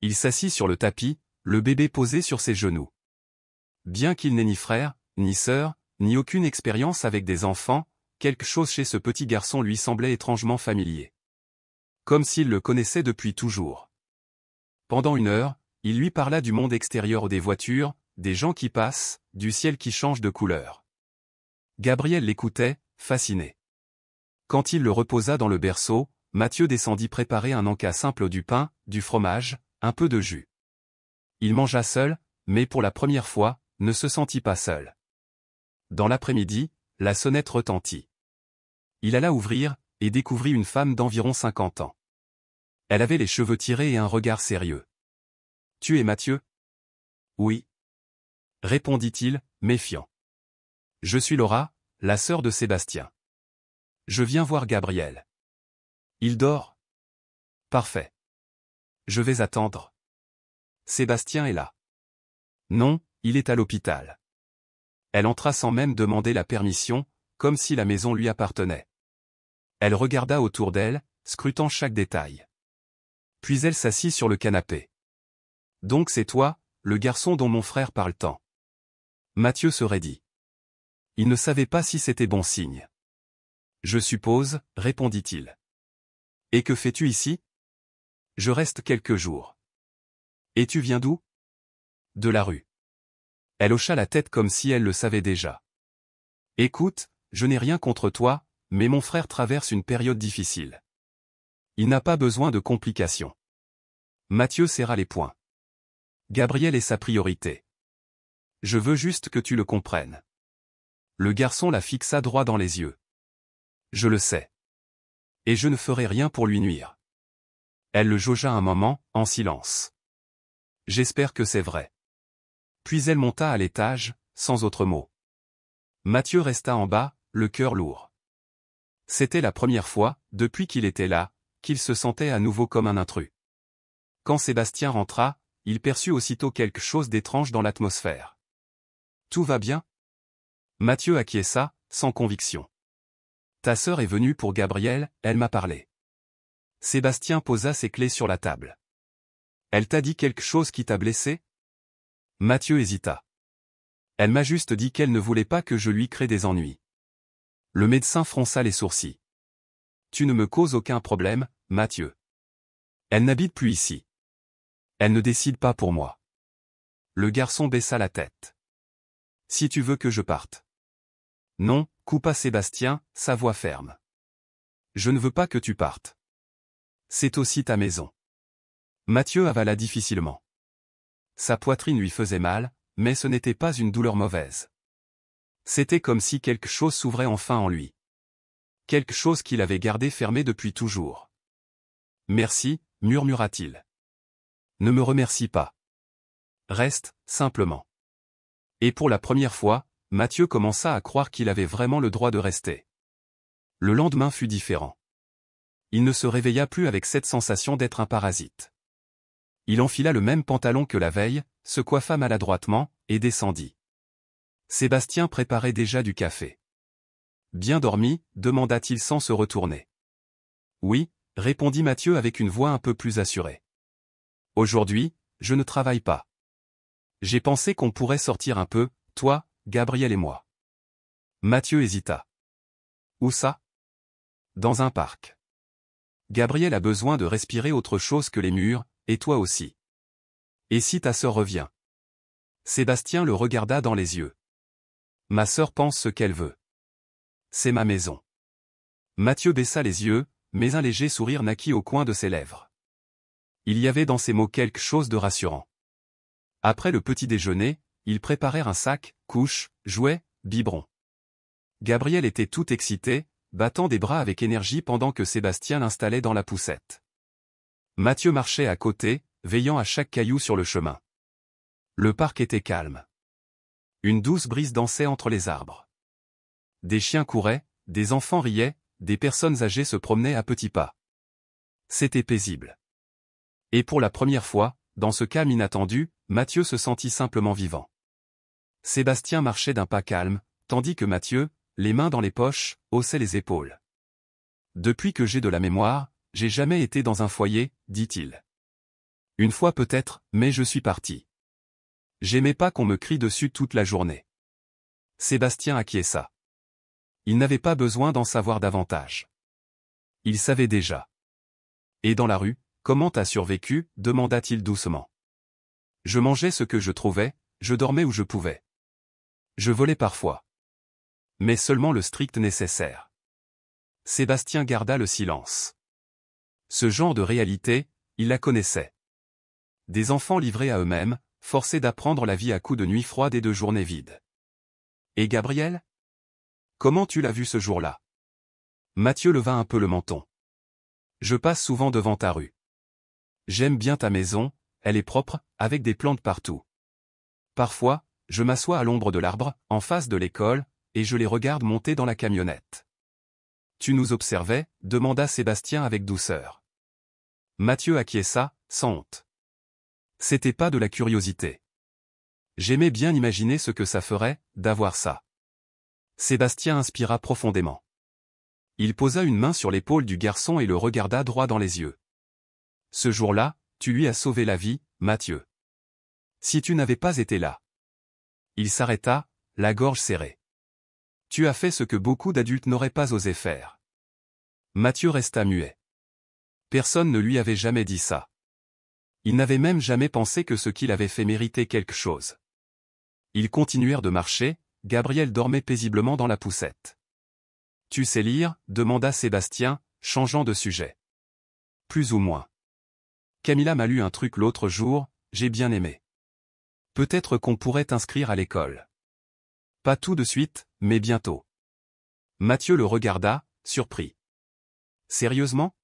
Il s'assit sur le tapis, le bébé posé sur ses genoux. Bien qu'il n'ait ni frère, ni sœur, ni aucune expérience avec des enfants, quelque chose chez ce petit garçon lui semblait étrangement familier. Comme s'il le connaissait depuis toujours. Pendant 1 heure, il lui parla du monde extérieur, des voitures, des gens qui passent, du ciel qui change de couleur. Gabriel l'écoutait, fasciné. Quand il le reposa dans le berceau, Mathieu descendit préparer un encas simple, du pain, du fromage, un peu de jus. Il mangea seul, mais pour la première fois, ne se sentit pas seul. Dans l'après-midi, la sonnette retentit. Il alla ouvrir, et découvrit une femme d'environ 50 ans. Elle avait les cheveux tirés et un regard sérieux. « Tu es Mathieu ? » « Oui. » répondit-il, méfiant. « Je suis Laura, la sœur de Sébastien. Je viens voir Gabriel. »« Il dort ? » ?»« Parfait. Je vais attendre. »« Sébastien est là. »« Non, il est à l'hôpital. » Elle entra sans même demander la permission, comme si la maison lui appartenait. Elle regarda autour d'elle, scrutant chaque détail. Puis elle s'assit sur le canapé. « Donc c'est toi, le garçon dont mon frère parle tant. » Mathieu se raidit. Il ne savait pas si c'était bon signe. « Je suppose, » répondit-il. « Et que fais-tu ici ? » « Je reste quelques jours. »« Et tu viens d'où ? » ?»« De la rue. » Elle hocha la tête comme si elle le savait déjà. « Écoute, je n'ai rien contre toi, mais mon frère traverse une période difficile. Il n'a pas besoin de complications. » Mathieu serra les poings. « Gabriel est sa priorité. Je veux juste que tu le comprennes. » Le garçon la fixa droit dans les yeux. « Je le sais. Et je ne ferai rien pour lui nuire. » Elle le jaugea un moment, en silence. « J'espère que c'est vrai. » Puis elle monta à l'étage, sans autre mot. Mathieu resta en bas, le cœur lourd. C'était la première fois, depuis qu'il était là, qu'il se sentait à nouveau comme un intrus. Quand Sébastien rentra, il perçut aussitôt quelque chose d'étrange dans l'atmosphère. « Tout va bien ?» Mathieu acquiesça, sans conviction. « Ta sœur est venue pour Gabriel, elle m'a parlé. » Sébastien posa ses clés sur la table. Elle t'a dit quelque chose qui t'a blessé? Mathieu hésita. Elle m'a juste dit qu'elle ne voulait pas que je lui crée des ennuis. Le médecin fronça les sourcils. Tu ne me causes aucun problème, Mathieu. Elle n'habite plus ici. Elle ne décide pas pour moi. Le garçon baissa la tête. Si tu veux que je parte. Non, coupa Sébastien, sa voix ferme. Je ne veux pas que tu partes. C'est aussi ta maison. Mathieu avala difficilement. Sa poitrine lui faisait mal, mais ce n'était pas une douleur mauvaise. C'était comme si quelque chose s'ouvrait enfin en lui. Quelque chose qu'il avait gardé fermé depuis toujours. Merci, murmura-t-il. Ne me remercie pas. Reste, simplement. Et pour la première fois, Mathieu commença à croire qu'il avait vraiment le droit de rester. Le lendemain fut différent. Il ne se réveilla plus avec cette sensation d'être un parasite. Il enfila le même pantalon que la veille, se coiffa maladroitement, et descendit. Sébastien préparait déjà du café. Bien dormi, demanda-t-il sans se retourner. Oui, répondit Mathieu avec une voix un peu plus assurée. Aujourd'hui, je ne travaille pas. J'ai pensé qu'on pourrait sortir un peu, toi, Gabriel et moi. Mathieu hésita. Où ça? Dans un parc. Gabriel a besoin de respirer autre chose que les murs, et toi aussi. Et si ta sœur revient? Sébastien le regarda dans les yeux. Ma sœur pense ce qu'elle veut. C'est ma maison. Mathieu baissa les yeux, mais un léger sourire naquit au coin de ses lèvres. Il y avait dans ces mots quelque chose de rassurant. Après le petit déjeuner, ils préparèrent un sac, couches, jouets, biberons. Gabriel était tout excité, battant des bras avec énergie pendant que Sébastien l'installait dans la poussette. Mathieu marchait à côté, veillant à chaque caillou sur le chemin. Le parc était calme. Une douce brise dansait entre les arbres. Des chiens couraient, des enfants riaient, des personnes âgées se promenaient à petits pas. C'était paisible. Et pour la première fois, dans ce calme inattendu, Mathieu se sentit simplement vivant. Sébastien marchait d'un pas calme, tandis que Mathieu, les mains dans les poches, haussait les épaules. Depuis que j'ai de la mémoire, j'ai jamais été dans un foyer, dit-il. Une fois peut-être, mais je suis parti. J'aimais pas qu'on me crie dessus toute la journée. Sébastien acquiesça. Il n'avait pas besoin d'en savoir davantage. Il savait déjà. Et dans la rue, comment t'as survécu, demanda-t-il doucement. Je mangeais ce que je trouvais, je dormais où je pouvais. Je volais parfois. Mais seulement le strict nécessaire. Sébastien garda le silence. Ce genre de réalité, il la connaissait. Des enfants livrés à eux-mêmes, forcés d'apprendre la vie à coups de nuits froides et de journées vides. Et Gabriel? Comment tu l'as vu ce jour-là? Mathieu leva un peu le menton. Je passe souvent devant ta rue. J'aime bien ta maison, elle est propre, avec des plantes partout. Parfois, je m'assois à l'ombre de l'arbre, en face de l'école, et je les regarde monter dans la camionnette. Tu nous observais, demanda Sébastien avec douceur. Mathieu acquiesça, sans honte. C'était pas de la curiosité. J'aimais bien imaginer ce que ça ferait, d'avoir ça. Sébastien inspira profondément. Il posa une main sur l'épaule du garçon et le regarda droit dans les yeux. Ce jour-là, tu lui as sauvé la vie, Mathieu. Si tu n'avais pas été là. Il s'arrêta, la gorge serrée. Tu as fait ce que beaucoup d'adultes n'auraient pas osé faire. Mathieu resta muet. Personne ne lui avait jamais dit ça. Il n'avait même jamais pensé que ce qu'il avait fait méritait quelque chose. Ils continuèrent de marcher, Gabriel dormait paisiblement dans la poussette. Tu sais lire, demanda Sébastien, changeant de sujet. Plus ou moins. Camilla m'a lu un truc l'autre jour, j'ai bien aimé. Peut-être qu'on pourrait t'inscrire à l'école. Pas tout de suite, mais bientôt. Mathieu le regarda, surpris. Sérieusement?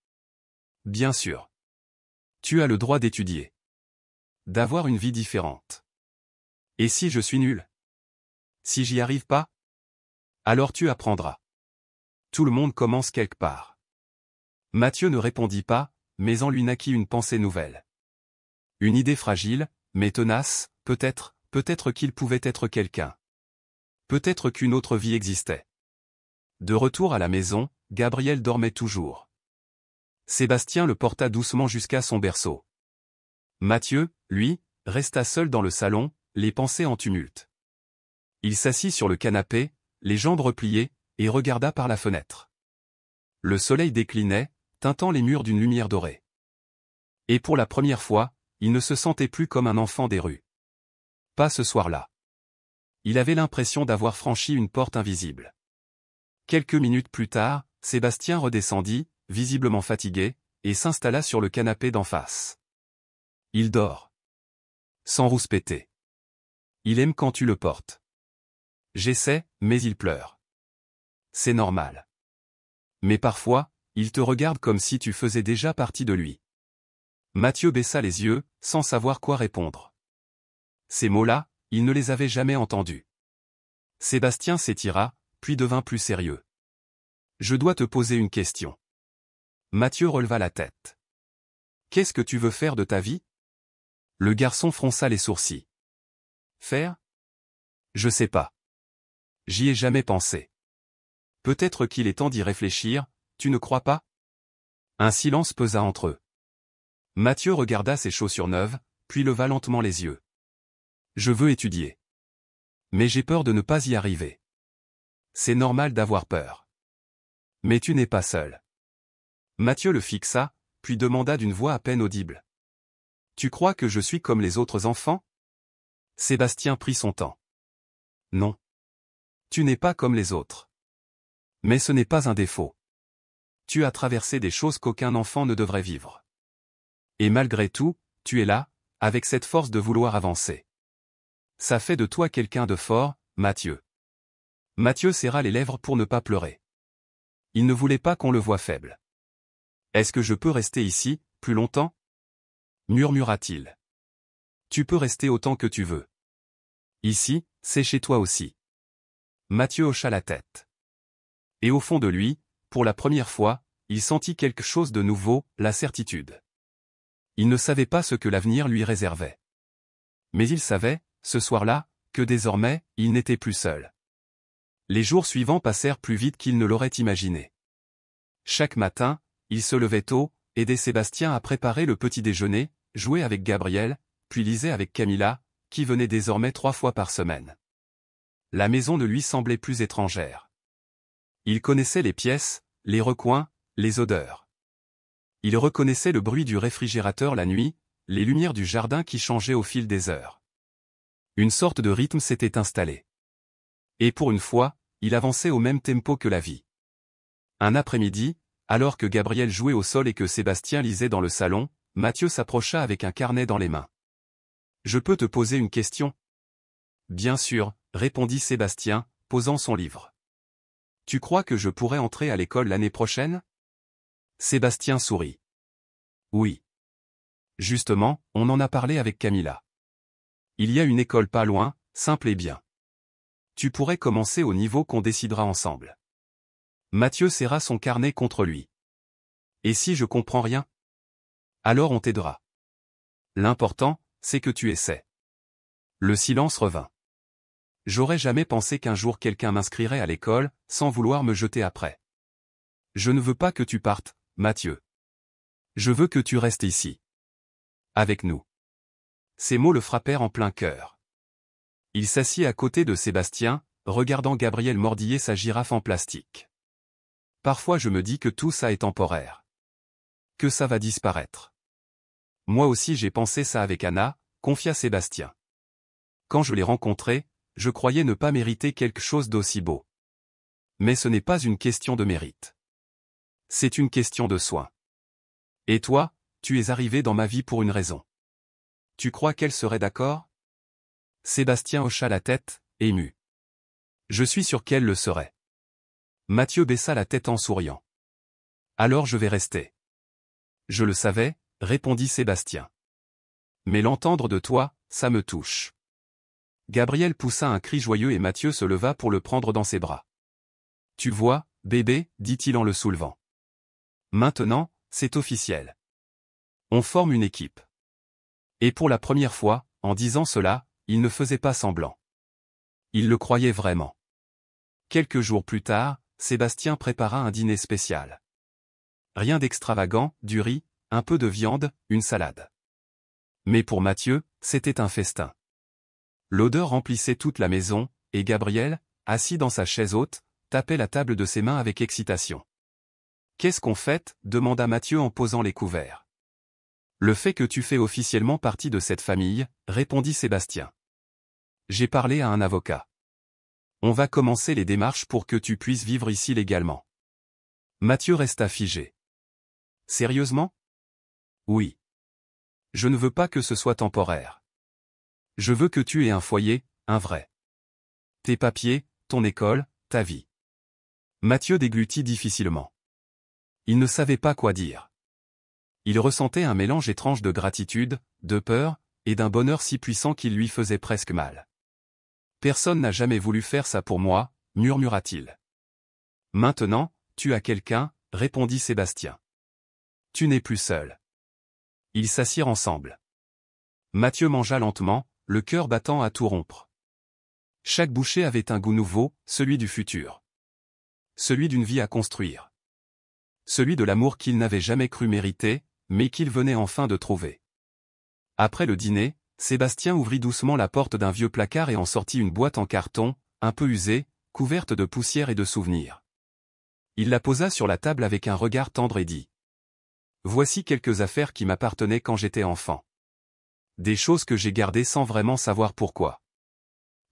Bien sûr. Tu as le droit d'étudier. D'avoir une vie différente. Et si je suis nul? Si j'y arrive pas? Alors tu apprendras. Tout le monde commence quelque part. Mathieu ne répondit pas, mais en lui naquit une pensée nouvelle. Une idée fragile, mais tenace, peut-être qu'il pouvait être quelqu'un. Peut-être qu'une autre vie existait. De retour à la maison, Gabriel dormait toujours. Sébastien le porta doucement jusqu'à son berceau. Mathieu, lui, resta seul dans le salon, les pensées en tumulte. Il s'assit sur le canapé, les jambes repliées, et regarda par la fenêtre. Le soleil déclinait, teintant les murs d'une lumière dorée. Et pour la première fois, il ne se sentait plus comme un enfant des rues. Pas ce soir-là. Il avait l'impression d'avoir franchi une porte invisible. Quelques minutes plus tard, Sébastien redescendit, visiblement fatigué, et s'installa sur le canapé d'en face. Il dort. Sans rouspéter. Il aime quand tu le portes. J'essaie, mais il pleure. C'est normal. Mais parfois, il te regarde comme si tu faisais déjà partie de lui. Mathieu baissa les yeux, sans savoir quoi répondre. Ces mots-là, il ne les avait jamais entendus. Sébastien s'étira, puis devint plus sérieux. Je dois te poser une question. Mathieu releva la tête. Qu'est-ce que tu veux faire de ta vie? Le garçon fronça les sourcils. Faire? Je sais pas. J'y ai jamais pensé. Peut-être qu'il est temps d'y réfléchir, tu ne crois pas? Un silence pesa entre eux. Mathieu regarda ses chaussures neuves, puis leva lentement les yeux. Je veux étudier. Mais j'ai peur de ne pas y arriver. C'est normal d'avoir peur. Mais tu n'es pas seul. Mathieu le fixa, puis demanda d'une voix à peine audible. Tu crois que je suis comme les autres enfants? Sébastien prit son temps. Non. Tu n'es pas comme les autres. Mais ce n'est pas un défaut. Tu as traversé des choses qu'aucun enfant ne devrait vivre. Et malgré tout, tu es là, avec cette force de vouloir avancer. Ça fait de toi quelqu'un de fort, Mathieu. Mathieu serra les lèvres pour ne pas pleurer. Il ne voulait pas qu'on le voie faible. Est-ce que je peux rester ici, plus longtemps? Murmura-t-il. Tu peux rester autant que tu veux. Ici, c'est chez toi aussi. Mathieu hocha la tête. Et au fond de lui, pour la première fois, il sentit quelque chose de nouveau, la certitude. Il ne savait pas ce que l'avenir lui réservait. Mais il savait, ce soir-là, que désormais, il n'était plus seul. Les jours suivants passèrent plus vite qu'il ne l'aurait imaginé. Chaque matin, il se levait tôt, aidait Sébastien à préparer le petit déjeuner, jouait avec Gabriel, puis lisait avec Camilla, qui venait désormais 3 fois par semaine. La maison ne lui semblait plus étrangère. Il connaissait les pièces, les recoins, les odeurs. Il reconnaissait le bruit du réfrigérateur la nuit, les lumières du jardin qui changeaient au fil des heures. Une sorte de rythme s'était installé. Et pour une fois, il avançait au même tempo que la vie. Un après-midi, alors que Gabriel jouait au sol et que Sébastien lisait dans le salon, Mathieu s'approcha avec un carnet dans les mains. « Je peux te poser une question? » « Bien sûr, » répondit Sébastien, posant son livre. « Tu crois que je pourrais entrer à l'école l'année prochaine? » Sébastien sourit. « Oui. Justement, on en a parlé avec Camilla. Il y a une école pas loin, simple et bien. Tu pourrais commencer au niveau qu'on décidera ensemble. » Mathieu serra son carnet contre lui. « Et si je comprends rien? Alors on t'aidera. L'important, c'est que tu essaies. » Le silence revint. J'aurais jamais pensé qu'un jour quelqu'un m'inscrirait à l'école, sans vouloir me jeter après. Je ne veux pas que tu partes, Mathieu. Je veux que tu restes ici. Avec nous. Ces mots le frappèrent en plein cœur. Il s'assit à côté de Sébastien, regardant Gabriel mordiller sa girafe en plastique. Parfois je me dis que tout ça est temporaire. Que ça va disparaître. Moi aussi j'ai pensé ça avec Anna, confia Sébastien. Quand je l'ai rencontrée, je croyais ne pas mériter quelque chose d'aussi beau. Mais ce n'est pas une question de mérite. C'est une question de soin. Et toi, tu es arrivé dans ma vie pour une raison. Tu crois qu'elle serait d'accord? Sébastien hocha la tête, ému. Je suis sûr qu'elle le serait. Mathieu baissa la tête en souriant. Alors je vais rester. Je le savais, répondit Sébastien. Mais l'entendre de toi, ça me touche. Gabriel poussa un cri joyeux et Mathieu se leva pour le prendre dans ses bras. Tu vois, bébé, dit-il en le soulevant. Maintenant, c'est officiel. On forme une équipe. Et pour la première fois, en disant cela, il ne faisait pas semblant. Il le croyait vraiment. Quelques jours plus tard, Sébastien prépara un dîner spécial. Rien d'extravagant, du riz, un peu de viande, une salade. Mais pour Mathieu, c'était un festin. L'odeur remplissait toute la maison, et Gabriel, assis dans sa chaise haute, tapait la table de ses mains avec excitation. « Qu'est-ce qu'on fête » demanda Mathieu en posant les couverts. « Le fait que tu fais officiellement partie de cette famille, » répondit Sébastien. « J'ai parlé à un avocat. On va commencer les démarches pour que tu puisses vivre ici légalement. » Mathieu resta figé. « Sérieusement ? » ? « Oui. Je ne veux pas que ce soit temporaire. Je veux que tu aies un foyer, un vrai. Tes papiers, ton école, ta vie. » Mathieu déglutit difficilement. Il ne savait pas quoi dire. Il ressentait un mélange étrange de gratitude, de peur, et d'un bonheur si puissant qu'il lui faisait presque mal. « Personne n'a jamais voulu faire ça pour moi, » murmura-t-il. « Maintenant, tu as quelqu'un, » répondit Sébastien. « Tu n'es plus seul. » Ils s'assirent ensemble. Mathieu mangea lentement, le cœur battant à tout rompre. Chaque bouchée avait un goût nouveau, celui du futur. Celui d'une vie à construire. Celui de l'amour qu'il n'avait jamais cru mériter, mais qu'il venait enfin de trouver. Après le dîner, Sébastien ouvrit doucement la porte d'un vieux placard et en sortit une boîte en carton, un peu usée, couverte de poussière et de souvenirs. Il la posa sur la table avec un regard tendre et dit : « Voici quelques affaires qui m'appartenaient quand j'étais enfant. Des choses que j'ai gardées sans vraiment savoir pourquoi.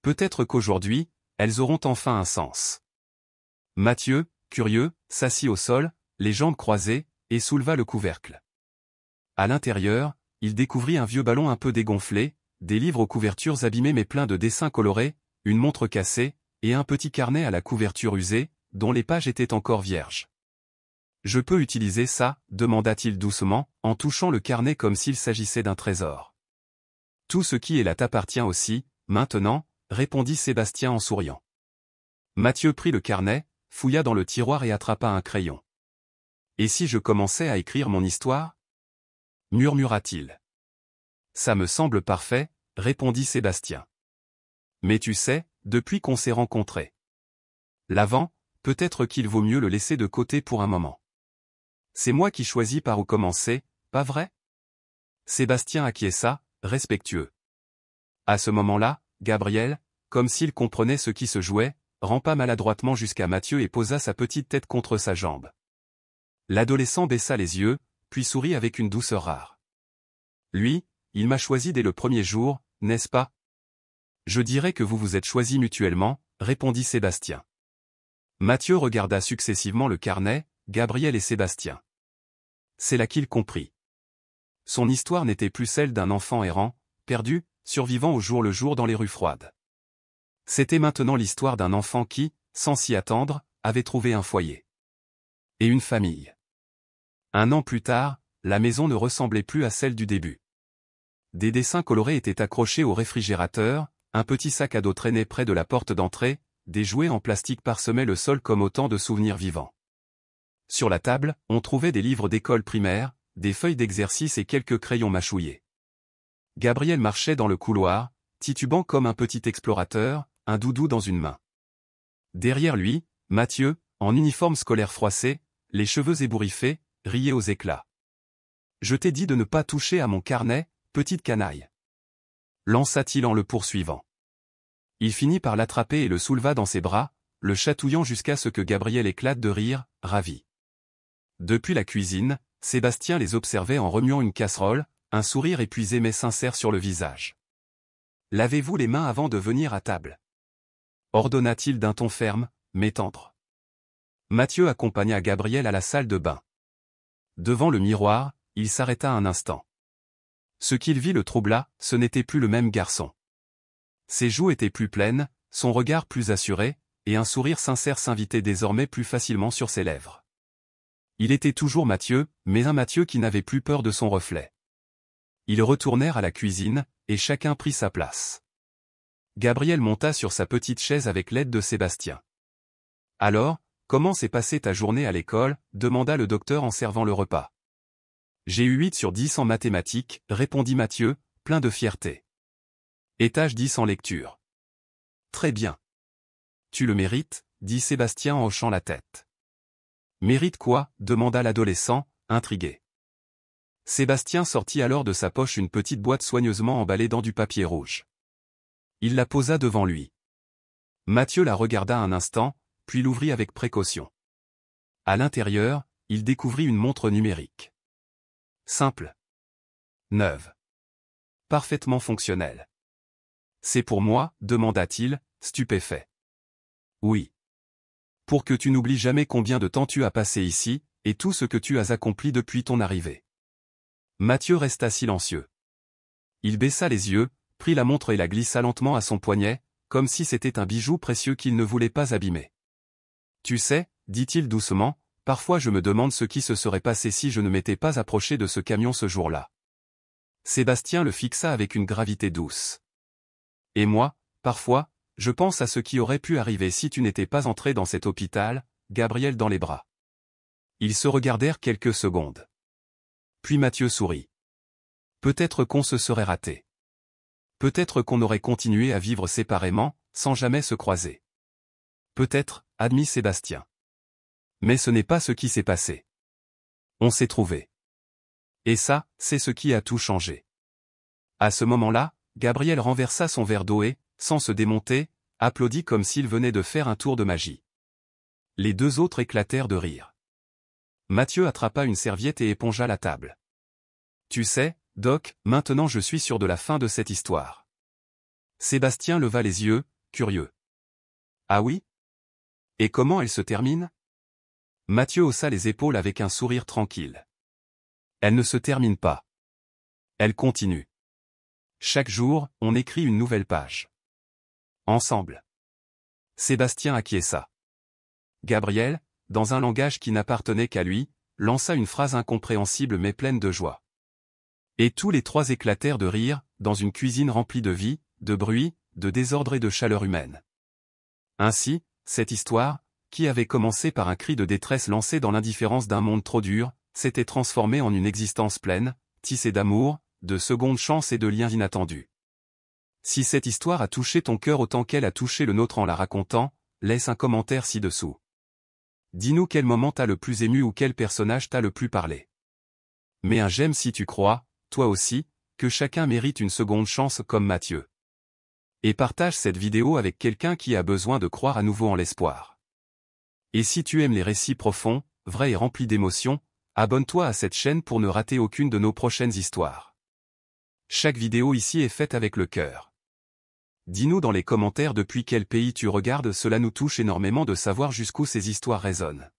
Peut-être qu'aujourd'hui, elles auront enfin un sens. » Mathieu, curieux, s'assit au sol, les jambes croisées, et souleva le couvercle. À l'intérieur, il découvrit un vieux ballon un peu dégonflé, des livres aux couvertures abîmées mais pleins de dessins colorés, une montre cassée, et un petit carnet à la couverture usée, dont les pages étaient encore vierges. « Je peux utiliser ça » demanda-t-il doucement, en touchant le carnet comme s'il s'agissait d'un trésor. « Tout ce qui est là t'appartient aussi, maintenant » répondit Sébastien en souriant. Mathieu prit le carnet, fouilla dans le tiroir et attrapa un crayon. « Et si je commençais à écrire mon histoire ? » murmura-t-il. « Ça me semble parfait » répondit Sébastien. « Mais tu sais, depuis qu'on s'est rencontrés. L'avant, peut-être qu'il vaut mieux le laisser de côté pour un moment. C'est moi qui choisis par où commencer, pas vrai ? » Sébastien acquiesça, respectueux. À ce moment-là, Gabriel, comme s'il comprenait ce qui se jouait, rampa maladroitement jusqu'à Mathieu et posa sa petite tête contre sa jambe. L'adolescent baissa les yeux, puis sourit avec une douceur rare. « Lui, il m'a choisi dès le premier jour, n'est-ce pas ? » « Je dirais que vous vous êtes choisis mutuellement, » répondit Sébastien. Mathieu regarda successivement le carnet, Gabriel et Sébastien. C'est là qu'il comprit. Son histoire n'était plus celle d'un enfant errant, perdu, survivant au jour le jour dans les rues froides. C'était maintenant l'histoire d'un enfant qui, sans s'y attendre, avait trouvé un foyer. Et une famille. 1 an plus tard, la maison ne ressemblait plus à celle du début. Des dessins colorés étaient accrochés au réfrigérateur, un petit sac à dos traînait près de la porte d'entrée, des jouets en plastique parsemaient le sol comme autant de souvenirs vivants. Sur la table, on trouvait des livres d'école primaire, des feuilles d'exercice et quelques crayons mâchouillés. Gabriel marchait dans le couloir, titubant comme un petit explorateur, un doudou dans une main. Derrière lui, Mathieu, en uniforme scolaire froissé, les cheveux ébouriffés, riait aux éclats. « Je t'ai dit de ne pas toucher à mon carnet, petite canaille. » lança-t-il en le poursuivant. Il finit par l'attraper et le souleva dans ses bras, le chatouillant jusqu'à ce que Gabriel éclate de rire, ravi. Depuis la cuisine, Sébastien les observait en remuant une casserole, un sourire épuisé mais sincère sur le visage. « Lavez-vous les mains avant de venir à table. » ordonna-t-il d'un ton ferme, mais tendre. Mathieu accompagna Gabriel à la salle de bain. Devant le miroir, il s'arrêta un instant. Ce qu'il vit le troubla, ce n'était plus le même garçon. Ses joues étaient plus pleines, son regard plus assuré, et un sourire sincère s'invitait désormais plus facilement sur ses lèvres. Il était toujours Mathieu, mais un Mathieu qui n'avait plus peur de son reflet. Ils retournèrent à la cuisine, et chacun prit sa place. Gabriel monta sur sa petite chaise avec l'aide de Sébastien. « Alors, comment s'est passée ta journée à l'école » demanda le docteur en servant le repas. « J'ai eu 8 sur 10 en mathématiques, » répondit Mathieu, plein de fierté. « Étage 10 en lecture. »« Très bien. »« Tu le mérites » dit Sébastien en hochant la tête. « Mérite quoi » demanda l'adolescent, intrigué. Sébastien sortit alors de sa poche une petite boîte soigneusement emballée dans du papier rouge. Il la posa devant lui. Mathieu la regarda un instant, puis l'ouvrit avec précaution. À l'intérieur, il découvrit une montre numérique. Simple. Neuve. Parfaitement fonctionnelle. « C'est pour moi ?» demanda-t-il, stupéfait. « Oui. Pour que tu n'oublies jamais combien de temps tu as passé ici, et tout ce que tu as accompli depuis ton arrivée. » Mathieu resta silencieux. Il baissa les yeux, prit la montre et la glissa lentement à son poignet, comme si c'était un bijou précieux qu'il ne voulait pas abîmer. « Tu sais, » dit-il doucement, « parfois je me demande ce qui se serait passé si je ne m'étais pas approché de ce camion ce jour-là. » Sébastien le fixa avec une gravité douce. « Et moi, parfois, je pense à ce qui aurait pu arriver si tu n'étais pas entré dans cet hôpital, Gabriel dans les bras. » Ils se regardèrent quelques secondes. Puis Mathieu sourit. Peut-être qu'on se serait raté. Peut-être qu'on aurait continué à vivre séparément, sans jamais se croiser. Peut-être, admit Sébastien. Mais ce n'est pas ce qui s'est passé. On s'est trouvé. Et ça, c'est ce qui a tout changé. À ce moment-là, Gabriel renversa son verre d'eau et, sans se démonter, applaudit comme s'il venait de faire un tour de magie. Les deux autres éclatèrent de rire. Mathieu attrapa une serviette et épongea la table. « Tu sais, Doc, maintenant je suis sûr de la fin de cette histoire. » Sébastien leva les yeux, curieux. « Ah oui? Et comment elle se termine ?» Mathieu haussa les épaules avec un sourire tranquille. « Elle ne se termine pas. Elle continue. Chaque jour, on écrit une nouvelle page. Ensemble. » Sébastien acquiesça. Gabriel, dans un langage qui n'appartenait qu'à lui, lança une phrase incompréhensible mais pleine de joie. Et tous les trois éclatèrent de rire, dans une cuisine remplie de vie, de bruit, de désordre et de chaleur humaine. Ainsi, cette histoire, qui avait commencé par un cri de détresse lancé dans l'indifférence d'un monde trop dur, s'était transformée en une existence pleine, tissée d'amour, de secondes chances et de liens inattendus. Si cette histoire a touché ton cœur autant qu'elle a touché le nôtre en la racontant, laisse un commentaire ci-dessous. Dis-nous quel moment t'a le plus ému ou quel personnage t'a le plus parlé. Mets un j'aime si tu crois, toi aussi, que chacun mérite une seconde chance comme Mathieu. Et partage cette vidéo avec quelqu'un qui a besoin de croire à nouveau en l'espoir. Et si tu aimes les récits profonds, vrais et remplis d'émotions, abonne-toi à cette chaîne pour ne rater aucune de nos prochaines histoires. Chaque vidéo ici est faite avec le cœur. Dis-nous dans les commentaires depuis quel pays tu regardes, cela nous touche énormément de savoir jusqu'où ces histoires résonnent.